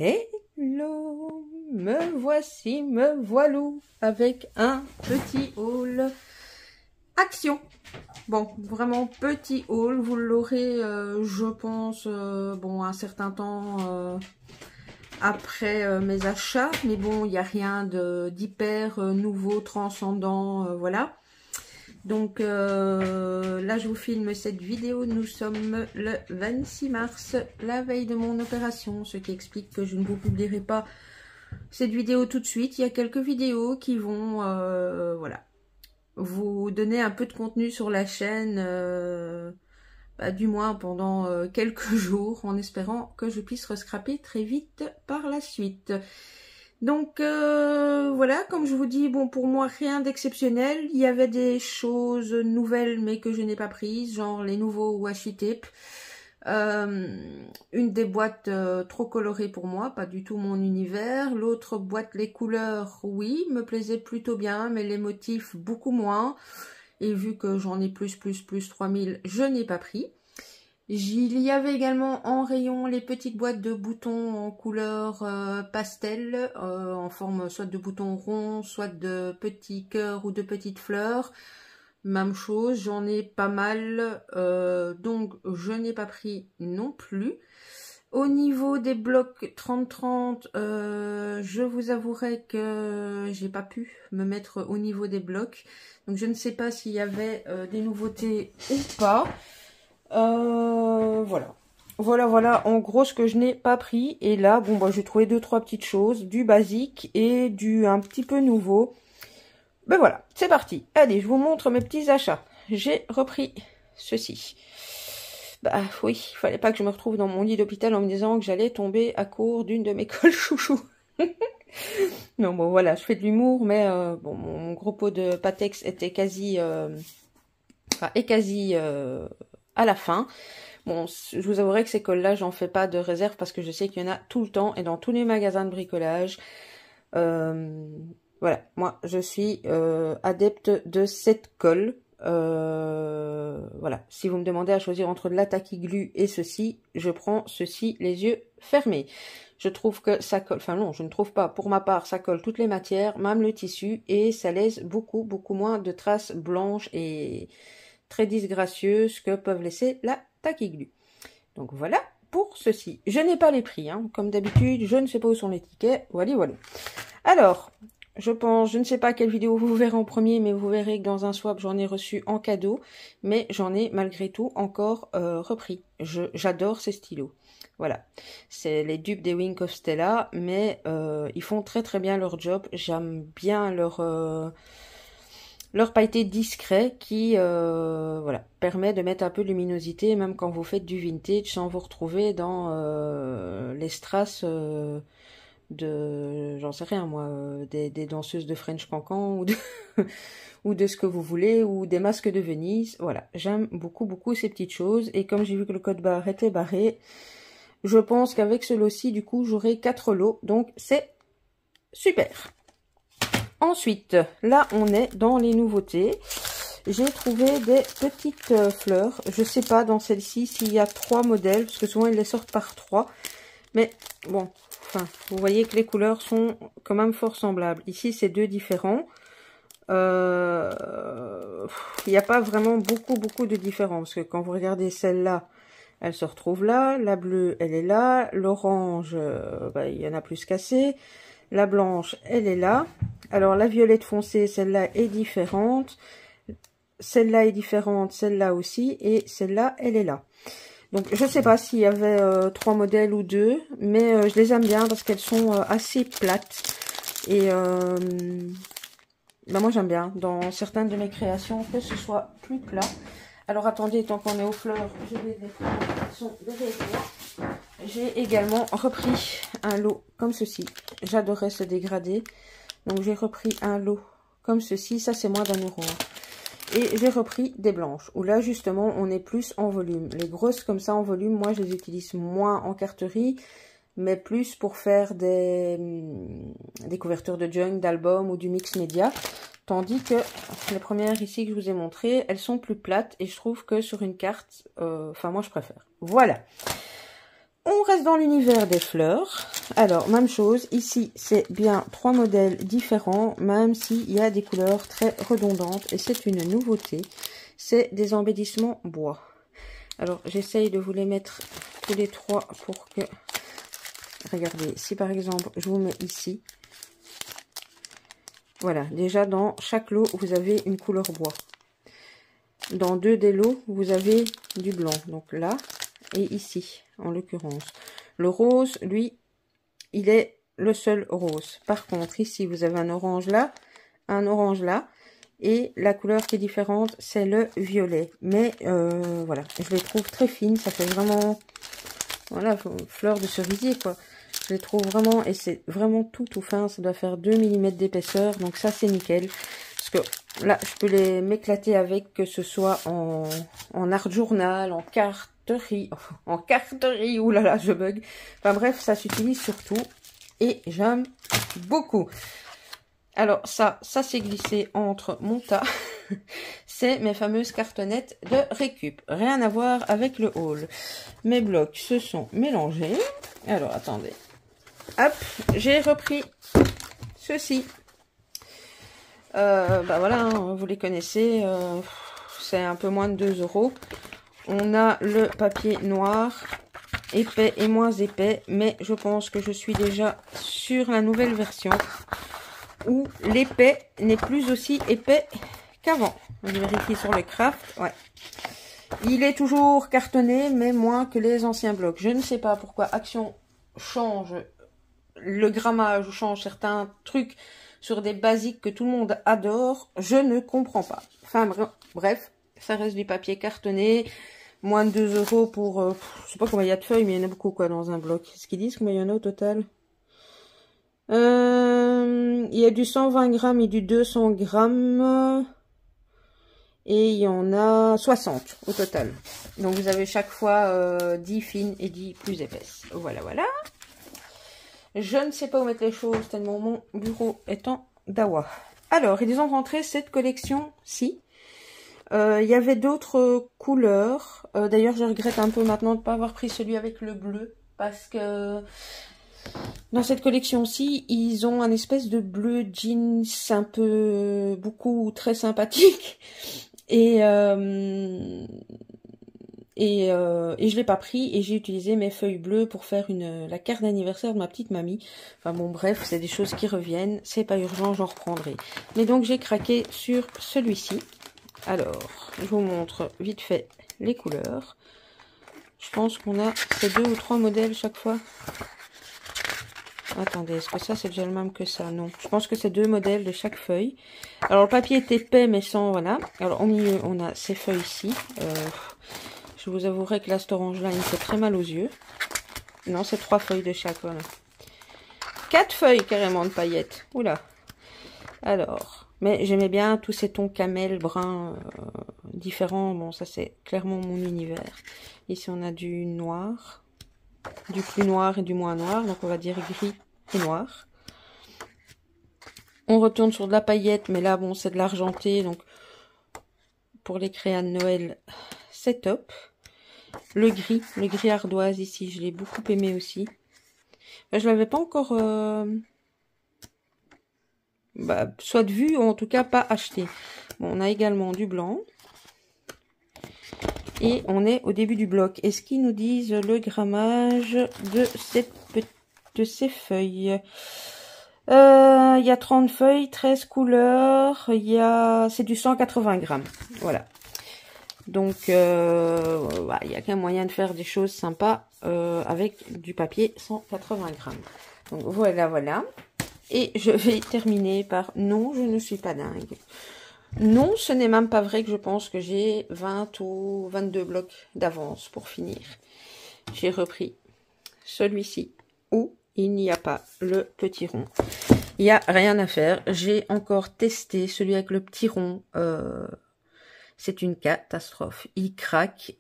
Hello, me voici, me voilou avec un petit haul action. Bon, vraiment petit haul, vous l'aurez, je pense, bon, un certain temps après mes achats, mais bon, il n'y a rien d'hyper nouveau, transcendant, voilà. Donc là je vous filme cette vidéo, nous sommes le 26 mars, la veille de mon opération, ce qui explique que je ne vous publierai pas cette vidéo tout de suite. Il y a quelques vidéos qui vont voilà, vous donner un peu de contenu sur la chaîne, du moins pendant quelques jours, en espérant que je puisse rescraper très vite par la suite. Donc voilà, comme je vous dis, bon, pour moi rien d'exceptionnel. Il y avait des choses nouvelles mais que je n'ai pas prises, genre les nouveaux washi tape, une des boîtes trop colorées pour moi, pas du tout mon univers. L'autre boîte, les couleurs, oui, me plaisait plutôt bien, mais les motifs beaucoup moins, et vu que j'en ai plus 3000, je n'ai pas pris. Il y avait également en rayon les petites boîtes de boutons en couleur pastel, en forme soit de boutons ronds, soit de petits cœurs ou de petites fleurs. Même chose, j'en ai pas mal, donc je n'ai pas pris non plus. Au niveau des blocs 30-30, je vous avouerai que j'ai pas pu me mettre au niveau des blocs. Donc je ne sais pas s'il y avait des nouveautés ou pas. Voilà, en gros ce que je n'ai pas pris. Et là, bon, bah, j'ai trouvé 2-3 petites choses, du basique et du un petit peu nouveau. Ben voilà, c'est parti. Allez, je vous montre mes petits achats. J'ai repris ceci. Bah oui, il fallait pas que je me retrouve dans mon lit d'hôpital en me disant que j'allais tomber à court d'une de mes colles chouchou. Non, bon voilà, je fais de l'humour, mais bon, mon gros pot de Patex était quasi à la fin. Bon, je vous avouerai que ces colles-là, j'en fais pas de réserve parce que je sais qu'il y en a tout le temps et dans tous les magasins de bricolage. Voilà, moi, je suis adepte de cette colle. Voilà, si vous me demandez à choisir entre de la Tacky Glue et ceci, je prends ceci les yeux fermés. Je trouve que ça colle, enfin non, je ne trouve pas, pour ma part, ça colle toutes les matières, même le tissu, et ça laisse beaucoup moins de traces blanches et très disgracieuses que peuvent laisser la Tacky Glue. Donc voilà pour ceci. Je n'ai pas les prix, hein. Comme d'habitude, je ne sais pas où sont les tickets. Voilà. Alors, je ne sais pas quelle vidéo vous verrez en premier, mais vous verrez que dans un swap, j'en ai reçu en cadeau, mais j'en ai malgré tout encore repris. J'adore ces stylos. Voilà, c'est les dupes des Wink of Stella, mais ils font très bien leur job. J'aime bien leur pailleté discret qui voilà, permet de mettre un peu de luminosité, même quand vous faites du vintage, sans vous retrouver dans les strass de, j'en sais rien moi, des danseuses de French Cancan ou de, ou de ce que vous voulez, ou des masques de Venise. Voilà, j'aime beaucoup ces petites choses, et comme j'ai vu que le code barre était barré, je pense qu'avec ce lot-ci, du coup, j'aurai 4 lots, donc c'est super. Ensuite, là, on est dans les nouveautés. J'ai trouvé des petites fleurs. Je sais pas dans celle-ci s'il y a 3 modèles, parce que souvent, ils les sortent par 3. Mais bon, enfin, vous voyez que les couleurs sont quand même fort semblables. Ici, c'est 2 différents. Il n'y a pas vraiment beaucoup de différence, parce que quand vous regardez celle-là, elle se retrouve là. La bleue, elle est là. L'orange, il y en a plus qu'assez. La blanche, elle est là. Alors, la violette foncée, celle-là est différente. Celle-là est différente, celle-là aussi. Et celle-là, elle est là. Donc, je ne sais pas s'il y avait 3 modèles ou 2. Mais je les aime bien parce qu'elles sont assez plates. Et moi, j'aime bien dans certaines de mes créations que ce soit plus plat. Alors, attendez, tant qu'on est aux fleurs, je vais les prendre qui sont derrière moi. J'ai également repris un lot comme ceci. J'adorais ce dégradé. Donc, j'ai repris un lot comme ceci. Ça, c'est moins d'1 euro. Et j'ai repris des blanches. Où là, justement, on est plus en volume. Les grosses comme ça en volume, moi, je les utilise moins en carterie. Mais plus pour faire des couvertures de junk, d'albums ou du mix média. Tandis que les premières ici que je vous ai montrées, elles sont plus plates. Et je trouve que sur une carte, moi, je préfère. Voilà. On reste dans l'univers des fleurs. Alors, même chose. Ici, c'est bien 3 modèles différents, même s'il y a des couleurs très redondantes. Et c'est une nouveauté. C'est des embellissements bois. Alors, j'essaye de vous les mettre tous les 3 pour que... Regardez, si par exemple, je vous mets ici. Voilà, déjà dans chaque lot, vous avez une couleur bois. Dans 2 des lots, vous avez du blanc. Donc là et ici, en l'occurrence. Le rose, lui, il est le seul rose. Par contre, ici, vous avez un orange là. Et la couleur qui est différente, c'est le violet. Mais voilà, je les trouve très fines. Ça fait vraiment, voilà, fleur de cerisier, quoi. Je les trouve vraiment, et c'est vraiment tout fin. Ça doit faire 2 mm d'épaisseur. Donc ça, c'est nickel. Parce que là, je peux les m'éclater avec, que ce soit en art journal, en carterie, oulala, je bug. Enfin bref, ça s'utilise surtout. Et j'aime beaucoup. Alors ça c'est glissé entre mon tas. C'est mes fameuses cartonnettes de récup. Rien à voir avec le haul. Mes blocs se sont mélangés. Alors attendez. Hop, j'ai repris ceci. Bah voilà, hein, vous les connaissez. C'est un peu moins de 2 €. On a le papier noir, épais et moins épais. Mais je pense que je suis déjà sur la nouvelle version, où l'épais n'est plus aussi épais qu'avant. On vérifie sur le craft. Ouais. Il est toujours cartonné, mais moins que les anciens blocs. Je ne sais pas pourquoi Action change le grammage ou change certains trucs sur des basiques que tout le monde adore. Je ne comprends pas. Enfin bref, ça reste du papier cartonné. Moins de 2 € pour... je sais pas combien il y a de feuilles, mais il y en a beaucoup quoi dans un bloc. Est-ce qu'ils disent combien il y en a au total? Il y a du 120 grammes et du 200 grammes. Et il y en a 60 au total. Donc vous avez chaque fois 10 fines et 10 plus épaisses. Voilà, voilà. Je ne sais pas où mettre les choses tellement mon bureau est en dawa. Alors, ils ont rentré cette collection-ci. Il y avait d'autres couleurs. D'ailleurs, je regrette un peu maintenant de ne pas avoir pris celui avec le bleu. Parce que dans cette collection-ci, ils ont un espèce de bleu jeans un peu beaucoup très sympathique. Et je l'ai pas pris et j'ai utilisé mes feuilles bleues pour faire la carte d'anniversaire de ma petite mamie. Enfin bon bref, c'est des choses qui reviennent, c'est pas urgent, j'en reprendrai. Mais donc j'ai craqué sur celui-ci. Alors, je vous montre vite fait les couleurs. Je pense qu'on a ces 2 ou 3 modèles chaque fois. Attendez, est-ce que ça c'est déjà le même que ça? Non, je pense que c'est 2 modèles de chaque feuille. Alors le papier est épais mais sans, voilà. Alors au milieu on a ces feuilles-ci. Je vous avouerai que là cet orange là il me fait très mal aux yeux. Non, c'est 3 feuilles de chaque, voilà. 4 feuilles carrément de paillettes. Oula. Alors, mais j'aimais bien tous ces tons camel, brun, différents. Bon, ça c'est clairement mon univers. Ici on a du noir, du plus noir et du moins noir. Donc on va dire gris et noir. On retourne sur de la paillette, mais là bon c'est de l'argenté. Donc pour les créas de Noël, c'est top. Le gris ardoise ici, je l'ai beaucoup aimé aussi. Je l'avais pas encore soit de vue ou en tout cas pas acheté. Bon, on a également du blanc. Et on est au début du bloc. Est-ce qu'ils nous disent le grammage de ces feuilles? Il y a 30 feuilles, 13 couleurs. C'est du 180 grammes. Voilà. Donc, il y a qu'un moyen de faire des choses sympas avec du papier 180 grammes. Donc, voilà, voilà. Et je vais terminer par non, je ne suis pas dingue. Non, ce n'est même pas vrai que je pense que j'ai 20 ou 22 blocs d'avance pour finir. J'ai repris celui-ci où il n'y a pas le petit rond. Il n'y a rien à faire. J'ai encore testé celui avec le petit rond. C'est une catastrophe. Il craque.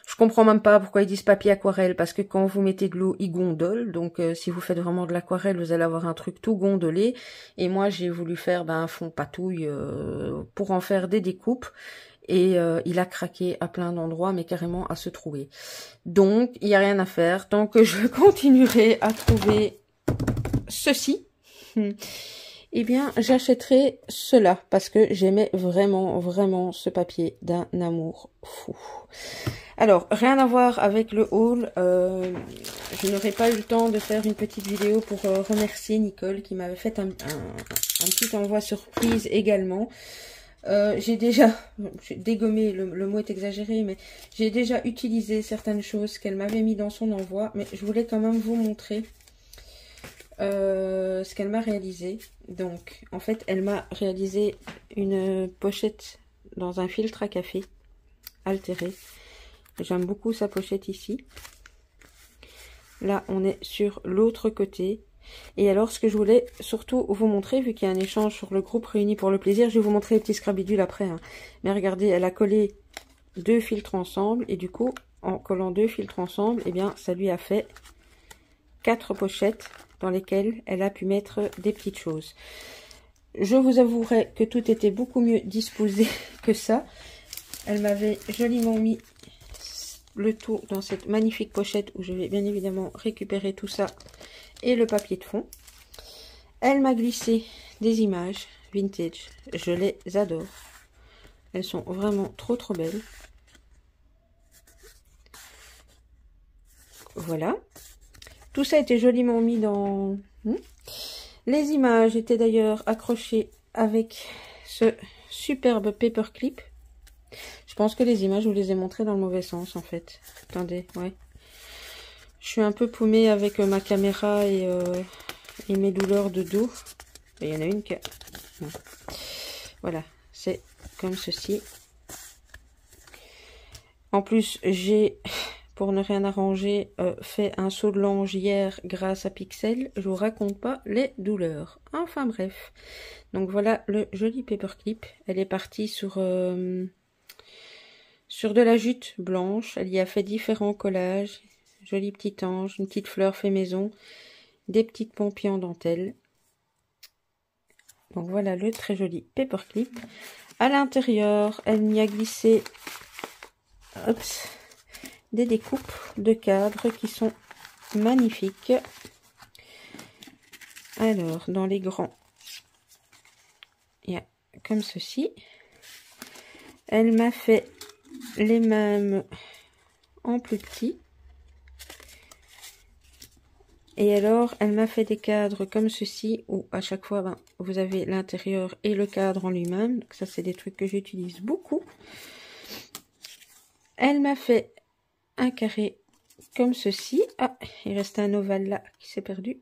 Je comprends même pas pourquoi ils disent papier aquarelle, parce que quand vous mettez de l'eau, il gondole. Donc si vous faites vraiment de l'aquarelle, vous allez avoir un truc tout gondolé. Et moi, j'ai voulu faire un fond patouille pour en faire des découpes. Et il a craqué à plein d'endroits, mais carrément à se trouver. Donc, il n'y a rien à faire. Tant que je continuerai à trouver ceci, eh bien, j'achèterai cela. Parce que j'aimais vraiment, vraiment ce papier d'un amour fou. Alors, rien à voir avec le haul. Je n'aurais pas eu le temps de faire une petite vidéo pour remercier Nicole qui m'avait fait un petit envoi surprise également. J'ai dégommé, le mot est exagéré, mais j'ai déjà utilisé certaines choses qu'elle m'avait mis dans son envoi, mais je voulais quand même vous montrer ce qu'elle m'a réalisé. Donc, en fait, elle m'a réalisé une pochette dans un filtre à café altéré. J'aime beaucoup sa pochette ici. Là, on est sur l'autre côté. Et alors, ce que je voulais surtout vous montrer, vu qu'il y a un échange sur le groupe Réunis pour le plaisir, je vais vous montrer les petits scrabidules après. Hein. Mais regardez, elle a collé 2 filtres ensemble. Et du coup, en collant 2 filtres ensemble, eh bien, ça lui a fait 4 pochettes dans lesquelles elle a pu mettre des petites choses. Je vous avouerai que tout était beaucoup mieux disposé que ça. Elle m'avait joliment mis le tout dans cette magnifique pochette où je vais bien évidemment récupérer tout ça et le papier de fond. Elle m'a glissé des images vintage. Je les adore. Elles sont vraiment trop belles. Voilà. Tout ça était joliment mis dans... Les images étaient d'ailleurs accrochées avec ce superbe paperclip. Je pense que les images, je vous les ai montrées dans le mauvais sens en fait. Attendez, ouais. Je suis un peu paumée avec ma caméra et mes douleurs de dos. Il y en a une qui... Non. Voilà, c'est comme ceci. En plus, j'ai, pour ne rien arranger, fait un saut de l'ange hier grâce à Pixel. Je vous raconte pas les douleurs. Enfin bref. Donc voilà le joli paperclip. Elle est partie sur de la jute blanche. Elle y a fait différents collages. Joli petit ange, une petite fleur fait maison, des petites pompiers en dentelle. Donc voilà le très joli paperclip. À l'intérieur, elle m'y a glissé des découpes de cadres qui sont magnifiques. Alors, dans les grands, il y a comme ceci. Elle m'a fait les mêmes en plus petit. Et alors, elle m'a fait des cadres comme ceci, où à chaque fois, ben, vous avez l'intérieur et le cadre en lui-même. Donc ça, c'est des trucs que j'utilise beaucoup. Elle m'a fait un carré comme ceci. Ah, il reste un ovale là qui s'est perdu.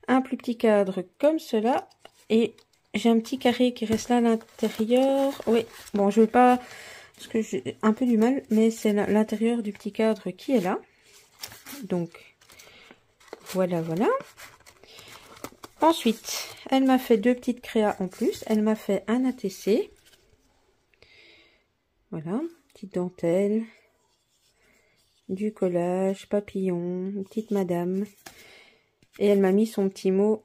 Un plus petit cadre comme cela. Et j'ai un petit carré qui reste là à l'intérieur. Oui, bon, je vais pas... parce que j'ai un peu du mal, mais c'est l'intérieur du petit cadre qui est là. Donc... voilà, voilà. Ensuite, elle m'a fait 2 petites créas en plus. Elle m'a fait un ATC. Voilà, petite dentelle. Du collage, papillon, une petite madame. Et elle m'a mis son petit mot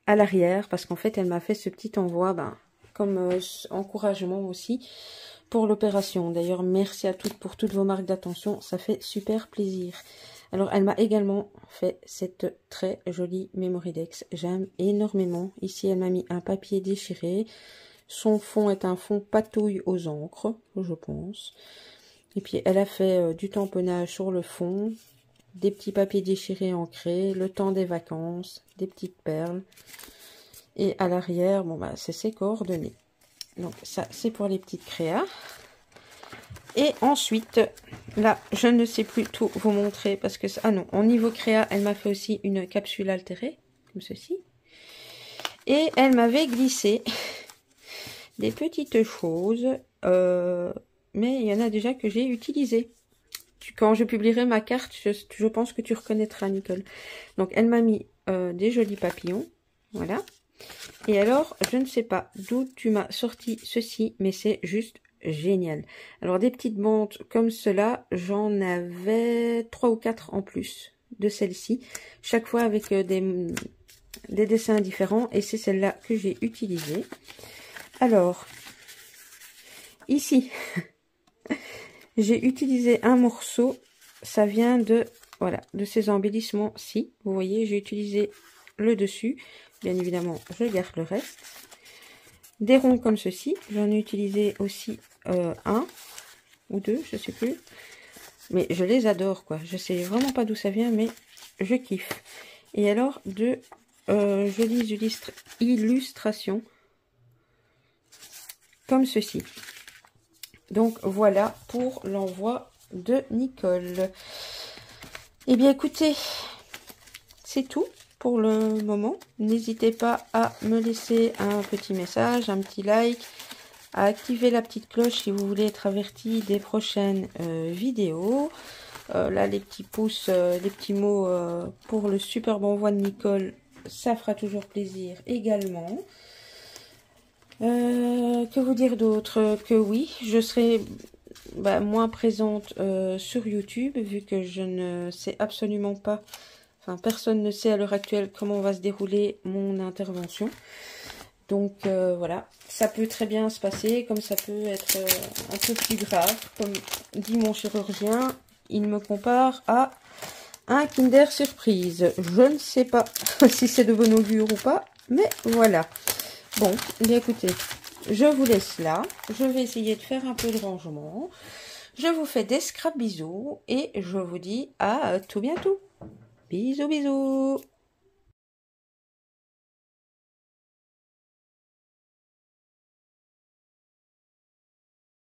à l'arrière. Parce qu'en fait, elle m'a fait ce petit envoi comme encouragement aussi pour l'opération. D'ailleurs, merci à toutes pour toutes vos marques d'attention. Ça fait super plaisir. Alors, elle m'a également fait cette très jolie Memorydex. J'aime énormément. Ici, elle m'a mis un papier déchiré. Son fond est un fond patouille aux encres, je pense. Et puis, elle a fait du tamponnage sur le fond. Des petits papiers déchirés ancrés. Le temps des vacances. Des petites perles. Et à l'arrière, bon, c'est ses coordonnées. Donc, ça, c'est pour les petites créas. Et ensuite, là, je ne sais plus tout vous montrer parce que... ah non, au niveau créa, elle m'a fait aussi une capsule altérée, comme ceci. Et elle m'avait glissé des petites choses, mais il y en a déjà que j'ai utilisées. Quand je publierai ma carte, je pense que tu reconnaîtras, Nicole. Donc, elle m'a mis des jolis papillons, voilà. Et alors, je ne sais pas d'où tu m'as sorti ceci, mais c'est juste... génial. Alors des petites bandes comme cela, j'en avais 3 ou 4 en plus de celle-ci, chaque fois avec des dessins différents, et c'est celle-là que j'ai utilisée. Alors ici, j'ai utilisé un morceau. Ça vient de, voilà, de ces embellissements-ci. Vous voyez, j'ai utilisé le dessus. Bien évidemment, je garde le reste. Des ronds comme ceci. J'en ai utilisé aussi un ou deux, je sais plus. Mais je les adore, quoi. Je sais vraiment pas d'où ça vient, mais je kiffe. Et alors, de jolies illustrations comme ceci. Donc, voilà pour l'envoi de Nicole. Eh bien, écoutez, c'est tout pour le moment. N'hésitez pas à me laisser un petit message, un petit like, à activer la petite cloche si vous voulez être averti des prochaines vidéos. Là, les petits pouces, les petits mots pour le superbe envoi de Nicole, ça fera toujours plaisir également. Que vous dire d'autre? Que oui, je serai moins présente sur YouTube, vu que je ne sais absolument pas, enfin personne ne sait à l'heure actuelle comment va se dérouler mon intervention. Donc voilà, ça peut très bien se passer, comme ça peut être un peu plus grave. Comme dit mon chirurgien, il me compare à un Kinder Surprise. Je ne sais pas si c'est de bon augure ou pas, mais voilà. Bon, bien écoutez, je vous laisse là. Je vais essayer de faire un peu de rangement. Je vous fais des scrap bisous et je vous dis à tout bientôt. Bisous, bisous.